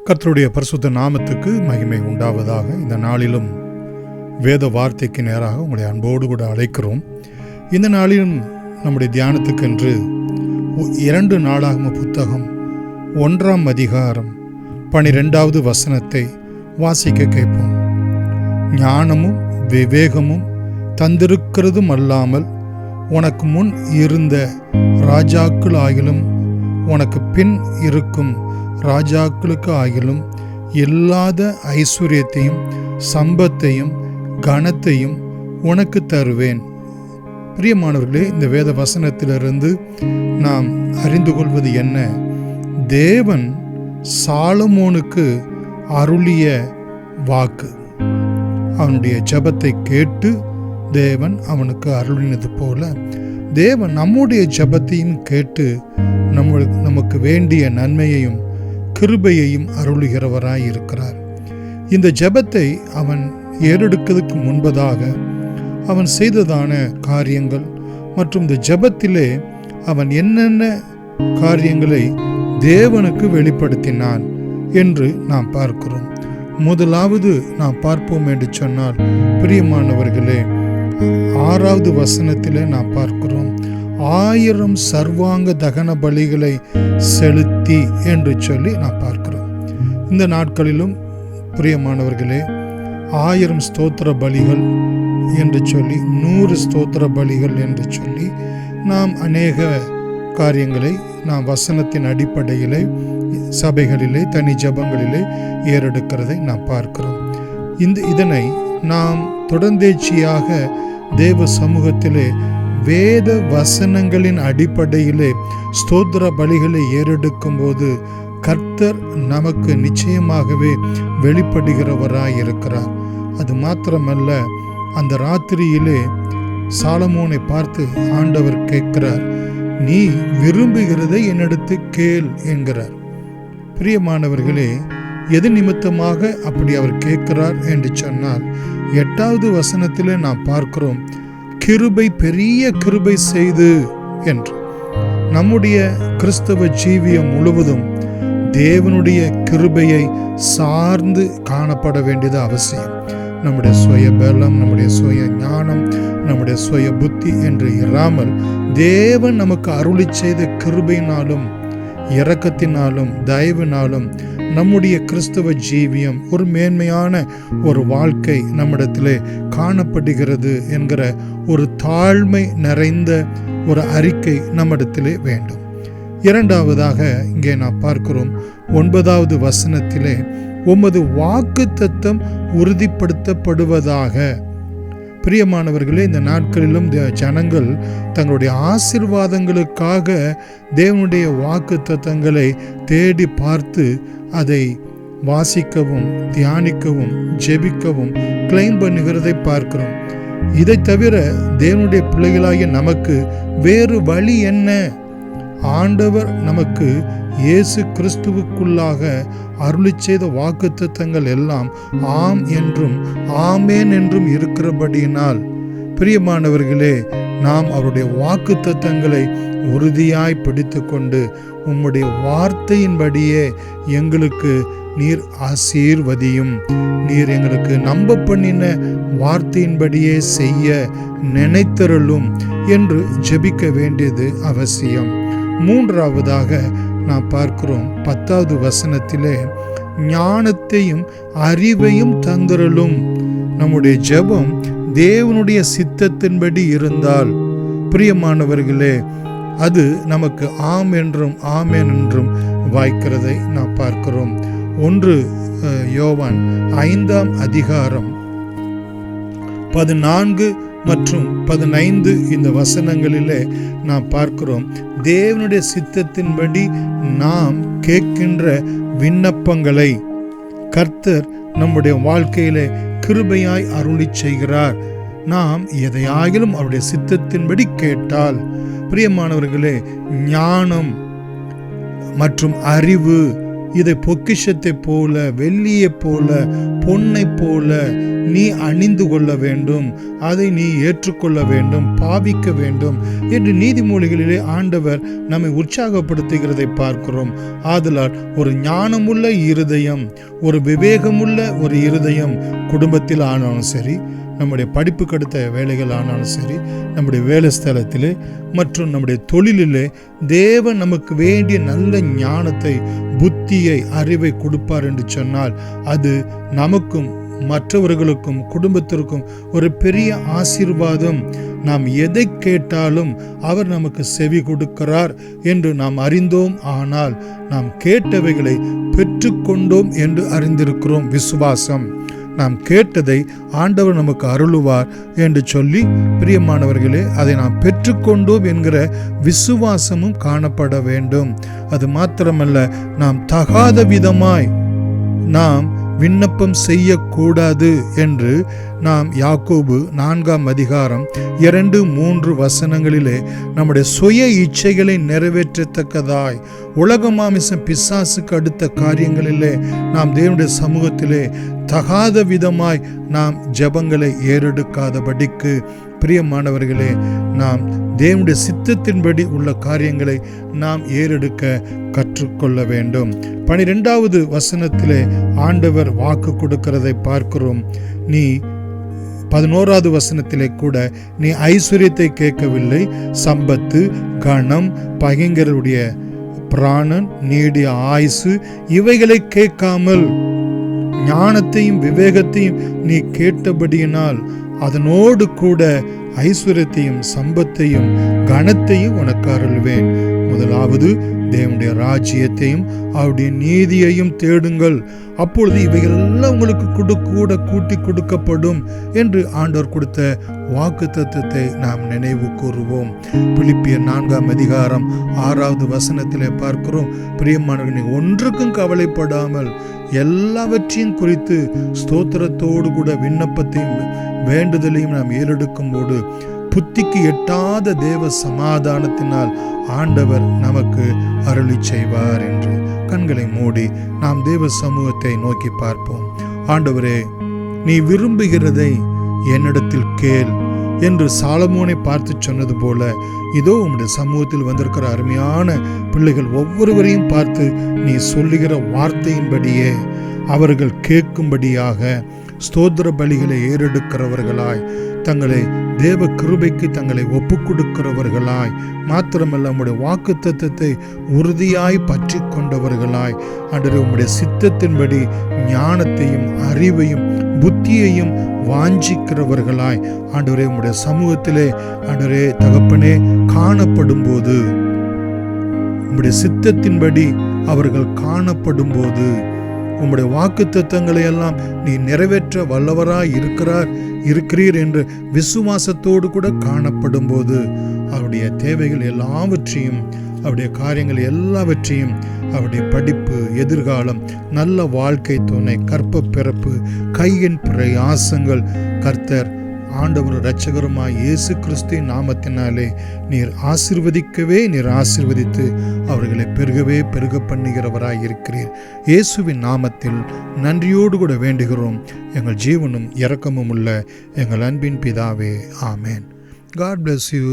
கர்த்தருடைய பரிசுத்த நாமத்துக்கு மகிமை உண்டாவதாக. இந்த நாளிலும் வேத வார்த்தைக்கு நேராக உங்களை அன்போடு கூட அழைக்கிறோம். இந்த நாளிலும் நம்முடைய தியானத்துக்கென்று 2 நாளாகம புத்தகம் 1ஆம் அதிகாரம் 12வது வசனத்தை வாசிக்க கேட்போம். ஞானமும் விவேகமும் தந்திருக்கிறதும் அல்லாமல் உனக்கு முன் இருந்த ராஜாக்கள் ஆகிலும் உனக்கு பின் இருக்கும் ராஜாக்களுக்கு ஆகிலும் இல்லாத ஐஸ்வர்யத்தையும் சம்பத்தையும் கனத்தையும் உனக்கு தருவேன். பிரியமானவர்களே, இந்த வேத வசனத்திலிருந்து நாம் அறிந்து கொள்வது என்ன? தேவன் சாலமோனுக்கு அருளிய வாக்கு. அவனுடைய ஜெபத்தை கேட்டு தேவன் அவனுக்கு அருளினது போல தேவன் நம்முடைய ஜெபத்தையும் கேட்டு நமக்கு வேண்டிய நன்மையையும் கிருபையையும் அருளுகிறவராய் இருக்கிறார். இந்த ஜெபத்தை அவன் ஏறெடுக்கிறதுக்கு முன்பதாக அவன் செய்ததான காரியங்கள் மற்றும் இந்த ஜெபத்திலே அவன் என்னென்ன காரியங்களை தேவனுக்கு வெளிப்படுத்தினான் என்று நாம் பார்க்கிறோம். முதலாவது நாம் பார்ப்போம் என்று சொன்னால், பிரியமானவர்களே, 6வது வசனத்திலே நாம் பார்க்கிறோம், 1000 சர்வாங்க தகன பலிகளை செலுத்தி என்று சொல்லி நாம் பார்க்கிறோம். இந்த நாட்களிலும் பிரியமானவர்களே, 1000 ஸ்தோத்திர பலிகள் என்று சொல்லி 100 ஸ்தோத்திர பலிகள் என்று சொல்லி நாம் அநேக காரியங்களை நாம் வசனத்தின் அடிப்படையிலே சபைகளிலே தனி ஜபங்களிலே ஏறெடுக்கிறதை நாம் பார்க்கிறோம். இதனை நாம் தொடர்ந்தேச்சியாக தேவ சமூகத்திலே வேத வசனங்களின் அடிப்படையிலே ஸ்தோத்திர பலிகளை ஏறெடுக்கும் போது கர்த்தர் நமக்கு நிச்சயமாகவே வெளிப்படுகிறவராய் இருக்கிறார். அது மாத்திரமல்ல, அந்த ராத்திரியிலே சாலமோனை பார்த்து ஆண்டவர் கேட்கிறார், நீ விரும்புகிறதை என்னிடத்து கேள் என்கிறார். பிரியமானவர்களே, எது நிமித்தமாக அப்படி அவர் கேட்கிறார் என்று சொன்னால், 8வது வசனத்திலே நாம் பார்க்கிறோம், கிருபை பெரிய கிருபை செய்து என்று. நம்முடைய கிறிஸ்தவ ஜீவியம் முழுவதும் தேவனுடைய கிருபையை சார்ந்து காணப்பட வேண்டியது அவசியம். நம்முடைய சுய பலம், நம்முடைய சுய ஞானம், நம்முடைய சுய புத்தி என்று இராமல் தேவன் நமக்கு அருளி செய்த கிருபையினாலும் இரக்கத்தினாலும் தயவினாலும் நம்முடைய கிறிஸ்தவ ஜீவியம் ஒரு மேன்மையான ஒரு வாழ்க்கை நம்மிடத்திலே காணப்படுகிறது என்கிற ஒரு தாழ்மை நிறைந்த ஒரு அறிக்கை நம்மிடத்திலே வேண்டும். 2வதாக இங்கே நாம் பார்க்கிறோம், 9வது வசனத்திலே, உமது வாக்குத்தத்தம் உறுதிப்படுத்தப்படுவதாக. பிரியமானவர்களே, இந்த நாட்களிலும் ஜனங்கள் தங்களுடைய ஆசீர்வாதங்களுக்காக தேவனுடைய வாக்குத்தத்தங்களை தேடி பார்த்து அதை வாசிக்கவும் தியானிக்கவும் ஜெபிக்கவும் கிளைம் பண்ணுகிறதை பார்க்கிறோம். இதை தவிர தேவனுடைய பிள்ளைகளாகிய நமக்கு வேறு வழி என்ன? ஆண்டவர் நமக்கு இயேசு கிறிஸ்துவுக்குள்ளாக அருளி செய்த வாக்குத்தத்தங்கள் எல்லாம் ஆம் என்றும் ஆமேன் என்றும் இருக்கிறபடியினால், பிரியமானவர்களே, நாம் அவருடைய வாக்குத்தத்தங்களை உறுதியாய் பிடித்து கொண்டு உம்முடைய வார்த்தையின்படியே எங்களுக்கு நீர் ஆசீர்வதியும், நீர் எங்களுக்கு நம்ப பண்ணின வார்த்தையின்படியே செய்ய நினைத்தருளும் என்று ஜெபிக்க வேண்டியது அவசியம். 3வதாக நாம் பார்க்கிறோம், 10வது வசனத்திலே, ஞானத்தையும் அறிவையும் தந்திரலும். நம்முடைய ஜெபம் தேவனுடைய சித்தத்தின்படி இருந்தால், பிரியமானவர்களே, அது நமக்கு ஆம் என்றும் ஆமேன் என்றும் வாய்க்கிறதை நாம் பார்க்கிறோம். 1 யோவான் 5ஆம் அதிகாரம் 14 மற்றும் 15 இந்த வசனங்களிலே நாம் பார்க்கிறோம், தேவனுடைய சித்தத்தின்படி நாம் கேட்கின்ற விண்ணப்பங்களை கர்த்தர் நம்முடைய வாழ்க்கையிலே கிருபையாய் அருளி செய்கிறார். நாம் எதையாகிலும் அவருடைய சித்தத்தின்படி கேட்டால், பிரியமானவர்களே, ஞானம் மற்றும் அறிவு இதை பொக்கிஷத்தை போல, வெள்ளியை போல, பொன்னை போல நீ அணிந்து கொள்ள வேண்டும், அதை நீ ஏற்றுக்கொள்ள வேண்டும், பாவிக்க வேண்டும் என்று நீதிமொழிகளிலே ஆண்டவர் நம்மை உற்சாகப்படுத்துகிறதை பார்க்கிறோம். ஆதலால் ஒரு ஞானமுள்ள இருதயம், ஒரு விவேகமுள்ள ஒரு இருதயம் குடும்பத்தில் ஆனாலும் சரி, நம்முடைய படிப்புக்கு அடுத்த வேலைகள் ஆனாலும் சரி, நம்முடைய வேலை ஸ்தலத்திலே மற்றும் நம்முடைய தொழிலிலே தேவன் நமக்கு வேண்டிய நல்ல ஞானத்தை, புத்தியை, அறிவை கொடுப்பார் என்று சொன்னால் அது நமக்கும் மற்றவர்களுக்கும் குடும்பத்திற்கும் ஒரு பெரிய ஆசீர்வாதம். நாம் எதை கேட்டாலும் அவர் நமக்கு செவி கொடுக்கிறார் என்று நாம் அறிந்தோம். ஆனால் நாம் கேட்டவைகளை பெற்றுக்கொண்டோம் என்று அறிந்திருக்கிறோம். விசுவாசம், நாம் கேட்டதை ஆண்டவர் நமக்கு அருளுவார் என்று சொல்லி, பிரியமானவர்களே, அதை நாம் பெற்றுக்கொண்டோம் என்கிற விசுவாசமும் காணப்பட வேண்டும். அது மாத்திரமல்ல, நாம் தகாத விதமாய் நாம் விண்ணப்பம் செய்யக்கூடாது என்று நாம் யாக்கோபு 4ஆம் அதிகாரம் 2-3 வசனங்களிலே நம்முடைய சுய இச்சைகளை நிறைவேற்றத்தக்கதாய் உலக மாமிசம் பிசாசுக்கு அடுத்த காரியங்களிலே நாம் தேவனுடைய சமூகத்திலே தகாத விதமாய் நாம் ஜெபங்களை ஏறெடுக்காதபடிக்கு, பிரியமானவர்களே, நாம் தேவனுடைய சித்தத்தின்படி உள்ள காரியங்களை நாம் ஏறெடுக்க கற்றுக்கொள்ள வேண்டும். 12வது வசனத்திலே ஆண்டவர் வாக்கு கொடுக்கிறதை பார்க்கிறோம். நீ 11வது வசனத்திலே கூட நீ ஐஸ்வர்யத்தை கேட்கவில்லை, சம்பத்து, கணம், பகைஞருடைய பிராணன், நீடிய ஆயுசு இவைகளை கேட்காமல் ஞானத்தையும் விவேகத்தையும் நீ கேட்டபடியினால் அதனோடு கூட ஐஸ்வர்யத்தையும் சம்பத்தையும் கனத்தையும் உனக்கு அருள்வேன். முதலாவது தேவனுடைய ராஜ்யத்தையும் அவருடைய நீதியையும் தேடுங்கள், அப்பொழுது இவைகள் எல்லாம் உங்களுக்கு கூட கூட்டி கொடுக்கப்படும் என்று ஆண்டவர் கொடுத்த வாக்கு தத்துவத்தை நாம் நினைவு கூறுவோம். பிலிப்பியர் 4ஆம் அதிகாரம் 6வது வசனத்திலே பார்க்கிறோம். பிரியமானவர்களே, ஒன்றுக்கும் கவலைப்படாமல் எல்லாவற்றையும் குறித்து ஸ்தோத்திரத்தோடு கூட விண்ணப்பத்தையும் வேண்டுதலையும் நாம் ஏறெடுக்கும் போது புத்திக்கு எட்டாத தேவ சமாதானத்தினால் ஆண்டவர் நமக்கு அருளி செய்வார் என்று கண்களை மூடி நாம் தேவ சமூகத்தை நோக்கி பார்ப்போம். ஆண்டவரே, நீ விரும்புகிறதை என்னிடத்தில் கேள் என்று சாலமோனை பார்த்து சொன்னது போல, இதோ உம்முடைய சமூகத்தில் வந்திருக்கிற அருமையான பிள்ளைகள் ஒவ்வொருவரையும் பார்த்து நீ சொல்லுகிற வார்த்தையின்படியே அவர்கள் கேட்கும்படியாக ஸ்தோத்திர பலிகளை ஏறெடுக்கிறவர்களாய், தங்களை தேவ கிருபைக்கு தங்களை ஒப்பு கொடுக்கிறவர்களாய், மாத்திரமல்ல உம்முடைய வாக்கு தத்தத்தை உறுதியாய் பற்றி கொண்டவர்களாய், ஆண்டவரே உம்முடைய சித்தத்தின்படி ஞானத்தையும் அறிவையும் புத்தியையும் வாஞ்சிக்கிறவர்களாய், ஆண்டவரே உம்முடைய சமூகத்திலே ஆண்டவரே தகப்பனே காணப்படும் போது, உம்முடைய சித்தத்தின்படி அவர்கள் காணப்படும் போது, உம்முடைய வாக்கு தத்தங்களை எல்லாம் நீ நிறைவேற்ற வல்லவராய் இருக்கிறீர் என்று விசுவாசத்தோடு கூட காணப்படும் போது அவருடைய தேவைகள் எல்லாவற்றையும், அவருடைய காரியங்கள் எல்லாவற்றையும், அவருடைய படிப்பு, எதிர்காலம், நல்ல வாழ்க்கை துணை, கற்ப பிறப்பு, கையின் பிரயாசங்கள் கர்த்தர் ஆண்டவர் இரட்சகருமாய் இயேசு கிறிஸ்துவின் நாமத்தினாலே நீர் ஆசீர்வதித்து அவர்களை பெருக பண்ணுகிறவராய் இருக்கிறீர். இயேசுவின் நாமத்தில் நன்றியோடு கூட வேண்டுகிறோம். எங்கள் ஜீவனும் இரக்கமும் உள்ள எங்கள் அன்பின் பிதாவே, ஆமேன். God bless you.